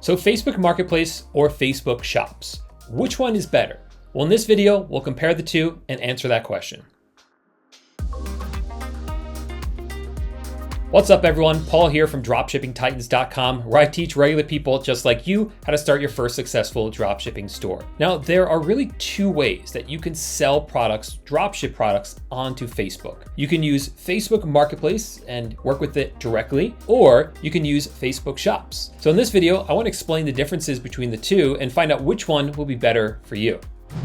So Facebook Marketplace or Facebook Shops, which one is better? Well, in this video, we'll compare the two and answer that question. What's up everyone? Paul here from dropshippingtitans.com, where I teach regular people just like you how to start your first successful dropshipping store. Now, there are really two ways that you can sell products, dropship products onto Facebook. You can use Facebook Marketplace and work with it directly, or you can use Facebook Shops. So in this video, I want to explain the differences between the two and find out which one will be better for you.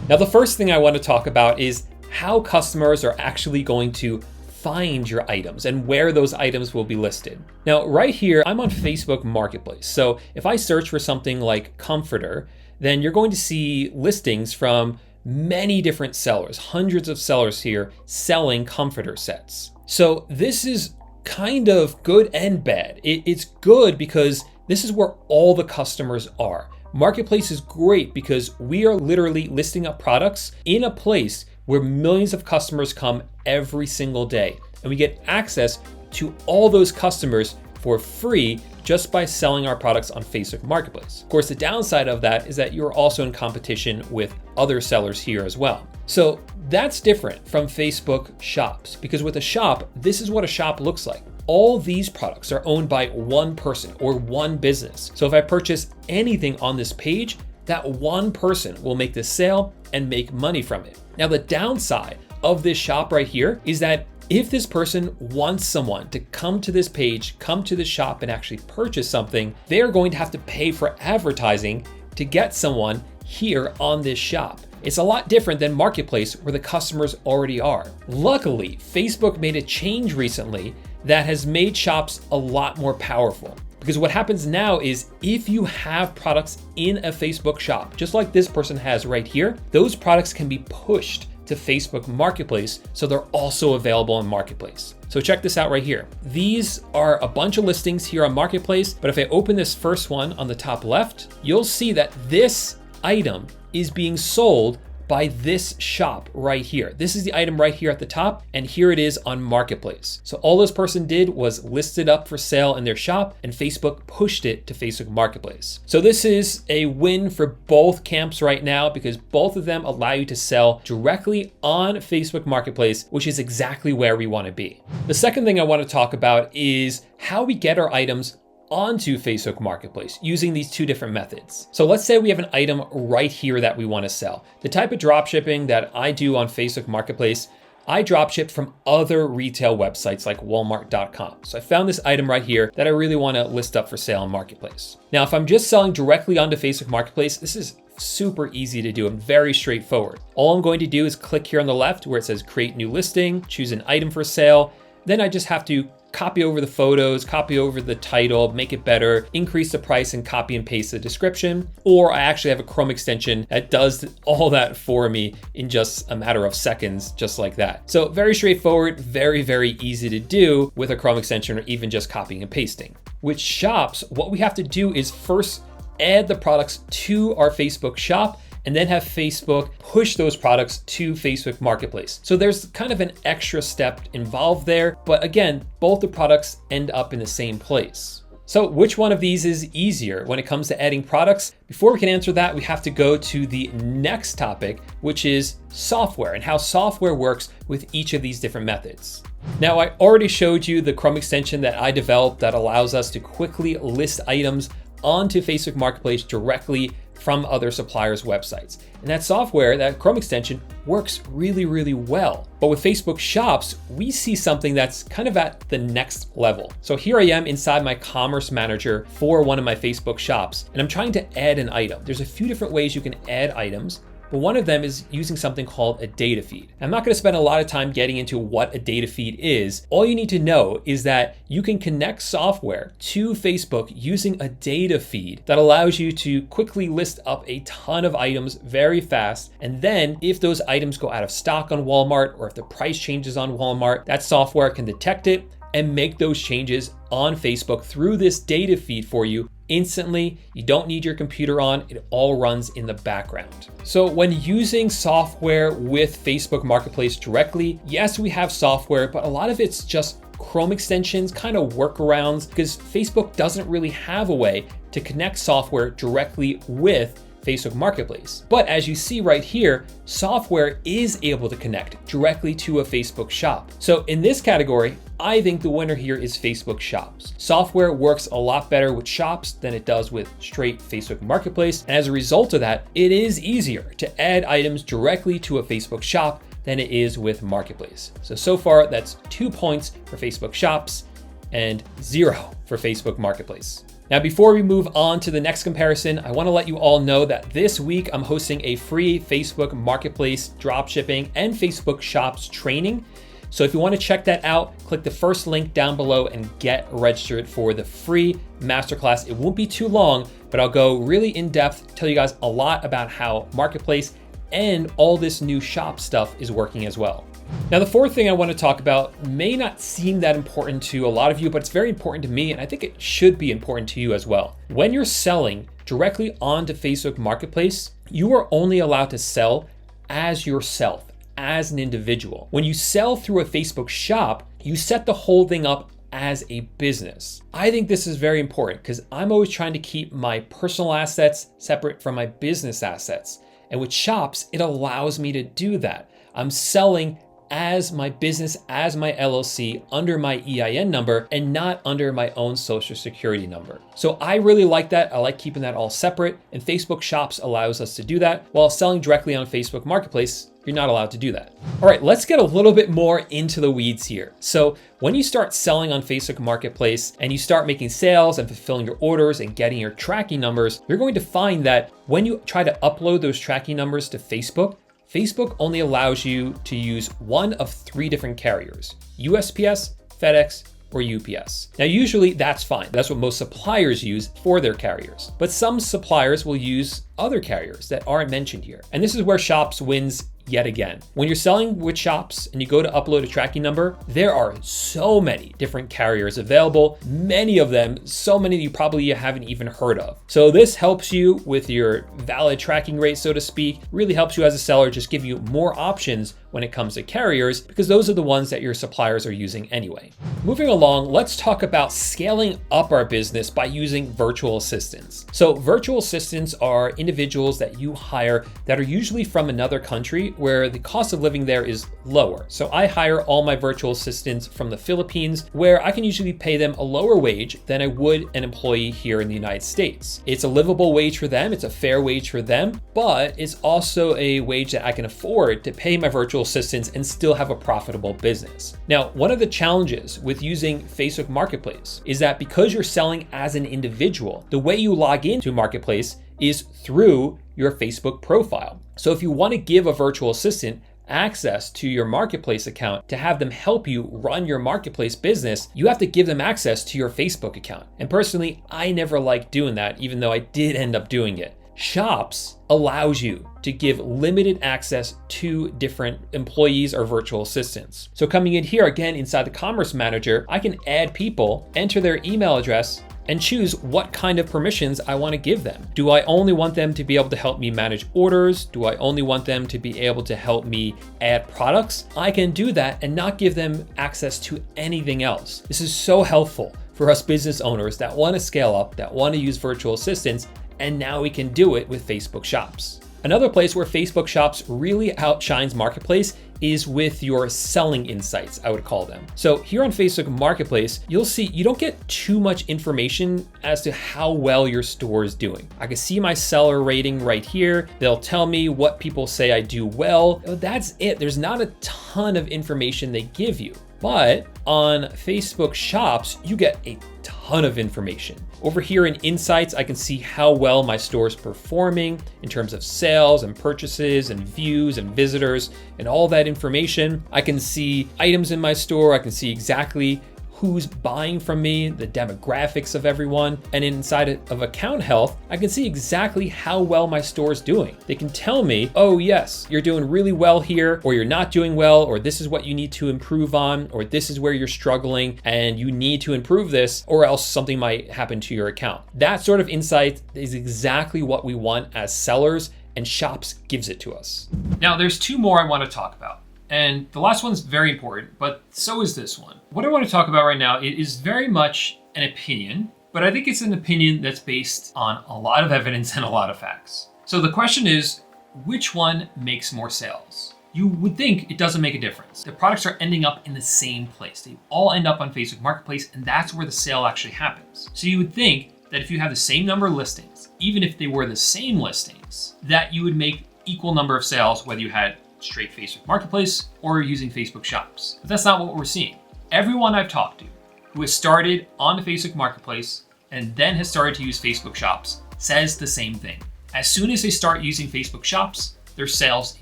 Now, the first thing I want to talk about is how customers are actually going to find your items and where those items will be listed. Now, right here, I'm on Facebook Marketplace. So if I search for something like comforter, then you're going to see listings from many different sellers, hundreds of sellers here selling comforter sets. So this is kind of good and bad. It's good because this is where all the customers are. Marketplace is great because we are literally listing up products in a place where millions of customers come every single day. And we get access to all those customers for free just by selling our products on Facebook Marketplace. Of course, the downside of that is that you're also in competition with other sellers here as well. So that's different from Facebook Shops, because with a shop, this is what a shop looks like. All these products are owned by one person or one business. So if I purchase anything on this page, that one person will make the sale and make money from it. Now, the downside of this shop right here is that if this person wants someone to come to this page, come to the shop and actually purchase something, they are going to have to pay for advertising to get someone here on this shop. It's a lot different than Marketplace where the customers already are. Luckily, Facebook made a change recently that has made shops a lot more powerful. Because what happens now is if you have products in a Facebook shop, just like this person has right here, those products can be pushed to Facebook Marketplace, so they're also available in Marketplace. So check this out right here. These are a bunch of listings here on Marketplace, but if I open this first one on the top left, you'll see that this item is being sold by this shop right here. This is the item right here at the top, and here it is on Marketplace. So all this person did was list it up for sale in their shop, and Facebook pushed it to Facebook Marketplace. So this is a win for both camps right now because both of them allow you to sell directly on Facebook Marketplace, which is exactly where we want to be. The second thing I want to talk about is how we get our items onto Facebook Marketplace using these two different methods. So let's say we have an item right here that we want to sell. The type of drop shipping that I do on Facebook Marketplace, I drop ship from other retail websites like Walmart.com. So I found this item right here that I really want to list up for sale on Marketplace. Now, if I'm just selling directly onto Facebook Marketplace, this is super easy to do and very straightforward. All I'm going to do is click here on the left where it says create new listing, choose an item for sale. Then I just have to copy over the photos, copy over the title, make it better, increase the price and copy and paste the description. Or I actually have a Chrome extension that does all that for me in just a matter of seconds, just like that. So very straightforward, very, very easy to do with a Chrome extension or even just copying and pasting. With shops, what we have to do is first add the products to our Facebook shop and then have Facebook push those products to Facebook Marketplace. So there's kind of an extra step involved there, but again, both the products end up in the same place. So which one of these is easier when it comes to adding products? Before we can answer that, we have to go to the next topic, which is software and how software works with each of these different methods. Now, I already showed you the Chrome extension that I developed that allows us to quickly list items onto Facebook Marketplace directly from other suppliers' websites. And that software, that Chrome extension, works really, really well. But with Facebook Shops, we see something that's kind of at the next level. So here I am inside my Commerce Manager for one of my Facebook Shops, and I'm trying to add an item. There's a few different ways you can add items, but one of them is using something called a data feed. I'm not gonna spend a lot of time getting into what a data feed is. All you need to know is that you can connect software to Facebook using a data feed that allows you to quickly list up a ton of items very fast. And then if those items go out of stock on Walmart or if the price changes on Walmart, that software can detect it and make those changes on Facebook through this data feed for you instantly. You don't need your computer on, it all runs in the background. So when using software with Facebook Marketplace directly, yes, we have software, but a lot of it's just Chrome extensions, kind of workarounds, because Facebook doesn't really have a way to connect software directly with Facebook Marketplace. But as you see right here, software is able to connect directly to a Facebook shop. So in this category, I think the winner here is Facebook Shops. Software works a lot better with shops than it does with straight Facebook Marketplace. And as a result of that, it is easier to add items directly to a Facebook shop than it is with Marketplace. So far, that's 2 points for Facebook Shops and 0 for Facebook Marketplace. Now, before we move on to the next comparison, I want to let you all know that this week I'm hosting a free Facebook Marketplace dropshipping and Facebook Shops training. So if you want to check that out, click the first link down below and get registered for the free masterclass. It won't be too long, but I'll go really in depth, tell you guys a lot about how Marketplace and all this new shop stuff is working as well. Now, the fourth thing I want to talk about may not seem that important to a lot of you, but it's very important to me, and I think it should be important to you as well. When you're selling directly onto Facebook Marketplace, you are only allowed to sell as yourself, as an individual. When you sell through a Facebook shop, you set the whole thing up as a business. I think this is very important because I'm always trying to keep my personal assets separate from my business assets. And with shops, it allows me to do that. I'm selling as my business, as my LLC, under my EIN number and not under my own social security number. So I really like that. I like keeping that all separate, and Facebook Shops allows us to do that. While selling directly on Facebook Marketplace, you're not allowed to do that. All right, let's get a little bit more into the weeds here. So when you start selling on Facebook Marketplace and you start making sales and fulfilling your orders and getting your tracking numbers, you're going to find that when you try to upload those tracking numbers to Facebook, Facebook only allows you to use one of 3 different carriers: USPS, FedEx, or UPS. Now, usually that's fine. That's what most suppliers use for their carriers. But some suppliers will use other carriers that aren't mentioned here. And this is where Shops wins yet again. When you're selling with Shops and you go to upload a tracking number, there are so many different carriers available, many of them, so many that you probably haven't even heard of. So this helps you with your valid tracking rate, so to speak, really helps you as a seller, just give you more options when it comes to carriers, because those are the ones that your suppliers are using anyway. Moving along, let's talk about scaling up our business by using virtual assistants. So virtual assistants are individuals that you hire that are usually from another country where the cost of living there is lower. So I hire all my virtual assistants from the Philippines, where I can usually pay them a lower wage than I would an employee here in the United States. It's a livable wage for them, it's a fair wage for them, but it's also a wage that I can afford to pay my virtual assistants and still have a profitable business. Now, one of the challenges with using Facebook Marketplace is that because you're selling as an individual, the way you log into Marketplace is through your Facebook profile. So if you want to give a virtual assistant access to your Marketplace account to have them help you run your Marketplace business, you have to give them access to your Facebook account. And personally, I never liked doing that, even though I did end up doing it. Shops allows you to give limited access to different employees or virtual assistants. So coming in here again inside the Commerce Manager, I can add people, enter their email address, and choose what kind of permissions I want to give them. Do I only want them to be able to help me manage orders? Do I only want them to be able to help me add products? I can do that and not give them access to anything else. This is so helpful for us business owners that want to scale up, that want to use virtual assistants, and now we can do it with Facebook Shops. Another place where Facebook Shops really outshines Marketplace is with your selling insights, I would call them. So here on Facebook Marketplace, you'll see you don't get too much information as to how well your store is doing. I can see my seller rating right here. They'll tell me what people say I do well. That's it. There's not a ton of information they give you. But on Facebook Shops, you get a ton of information. Over here in Insights, I can see how well my store is performing in terms of sales and purchases and views and visitors and all that information. I can see items in my store. I can see exactly who's buying from me, the demographics of everyone. And inside of account health, I can see exactly how well my store is doing. They can tell me, oh yes, you're doing really well here, or you're not doing well, or this is what you need to improve on, or this is where you're struggling and you need to improve this, or else something might happen to your account. That sort of insight is exactly what we want as sellers, and Shops gives it to us. Now, there's 2 more I want to talk about. And the last one's very important, but so is this one. What I want to talk about right now is very much an opinion, but I think it's an opinion that's based on a lot of evidence and a lot of facts. So the question is, which one makes more sales? You would think it doesn't make a difference. The products are ending up in the same place. They all end up on Facebook Marketplace, and that's where the sale actually happens. So you would think that if you have the same number of listings, even if they were the same listings, that you would make equal number of sales whether you had straight Facebook Marketplace or using Facebook Shops. But that's not what we're seeing. Everyone I've talked to who has started on the Facebook Marketplace and then has started to use Facebook Shops says the same thing. As soon as they start using Facebook Shops, their sales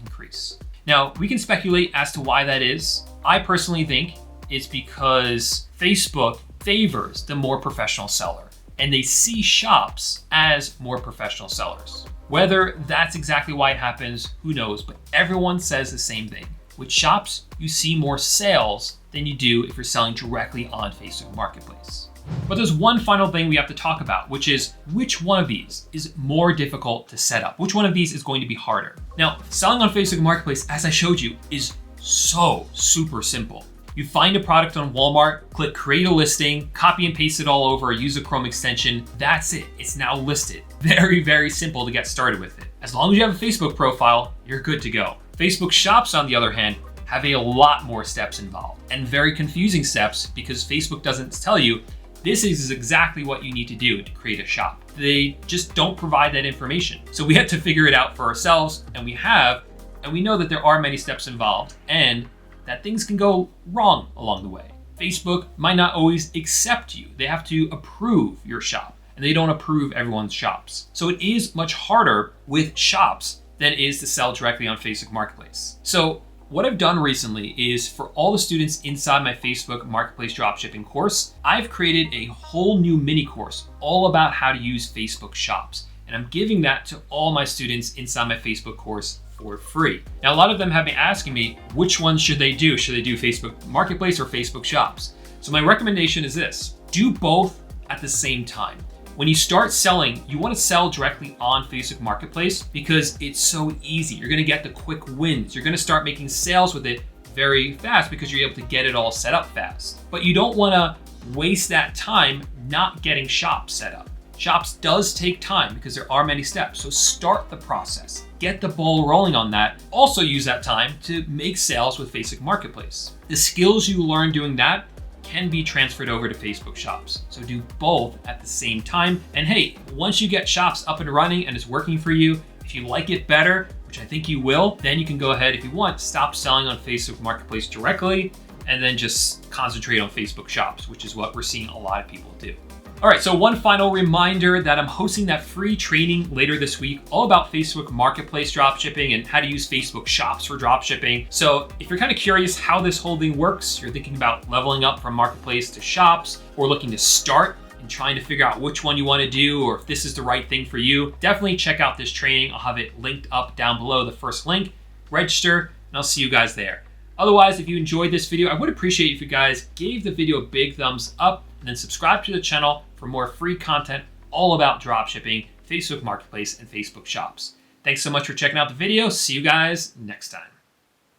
increase. Now, we can speculate as to why that is. I personally think it's because Facebook favors the more professional seller, and they see shops as more professional sellers. Whether that's exactly why it happens, who knows, but everyone says the same thing. With shops, you see more sales than you do if you're selling directly on Facebook Marketplace. But there's one final thing we have to talk about, which is which one of these is more difficult to set up? Which one of these is going to be harder? Now, selling on Facebook Marketplace, as I showed you, is so super simple. You find a product on Walmart, click create a listing, copy and paste it all over, use a Chrome extension. That's it. It's now listed. Very, very simple to get started with it. As long as you have a Facebook profile, you're good to go. Facebook Shops, on the other hand, have a lot more steps involved and very confusing steps because Facebook doesn't tell you this is exactly what you need to do to create a shop. They just don't provide that information. So we had to figure it out for ourselves, and we have, and we know that there are many steps involved and that things can go wrong along the way. Facebook might not always accept you. They have to approve your shop, and they don't approve everyone's shops. So it is much harder with shops than it is to sell directly on Facebook Marketplace. So what I've done recently is for all the students inside my Facebook Marketplace dropshipping course, I've created a whole new mini course all about how to use Facebook Shops. And I'm giving that to all my students inside my Facebook course for free. Now, a lot of them have been asking me, which one should they do? Should they do Facebook Marketplace or Facebook Shops? So my recommendation is this: do both at the same time. When you start selling, you want to sell directly on Facebook Marketplace because it's so easy. You're going to get the quick wins. You're going to start making sales with it very fast because you're able to get it all set up fast. But you don't want to waste that time not getting shops set up. Shops does take time because there are many steps. So start the process. Get the ball rolling on that. Also use that time to make sales with Facebook Marketplace. The skills you learn doing that can be transferred over to Facebook Shops. So do both at the same time. And hey, once you get Shops up and running and it's working for you, if you like it better, which I think you will, then you can go ahead, if you want, stop selling on Facebook Marketplace directly and then just concentrate on Facebook Shops, which is what we're seeing a lot of people do. All right, so one final reminder that I'm hosting that free training later this week, all about Facebook Marketplace dropshipping and how to use Facebook Shops for dropshipping. So if you're kind of curious how this whole thing works, you're thinking about leveling up from Marketplace to Shops, or looking to start and trying to figure out which one you want to do or if this is the right thing for you, definitely check out this training. I'll have it linked up down below, the first link. Register, and I'll see you guys there. Otherwise, if you enjoyed this video, I would appreciate if you guys gave the video a big thumbs up and then subscribe to the channel for more free content all about dropshipping, Facebook Marketplace, and Facebook Shops. Thanks so much for checking out the video. See you guys next time.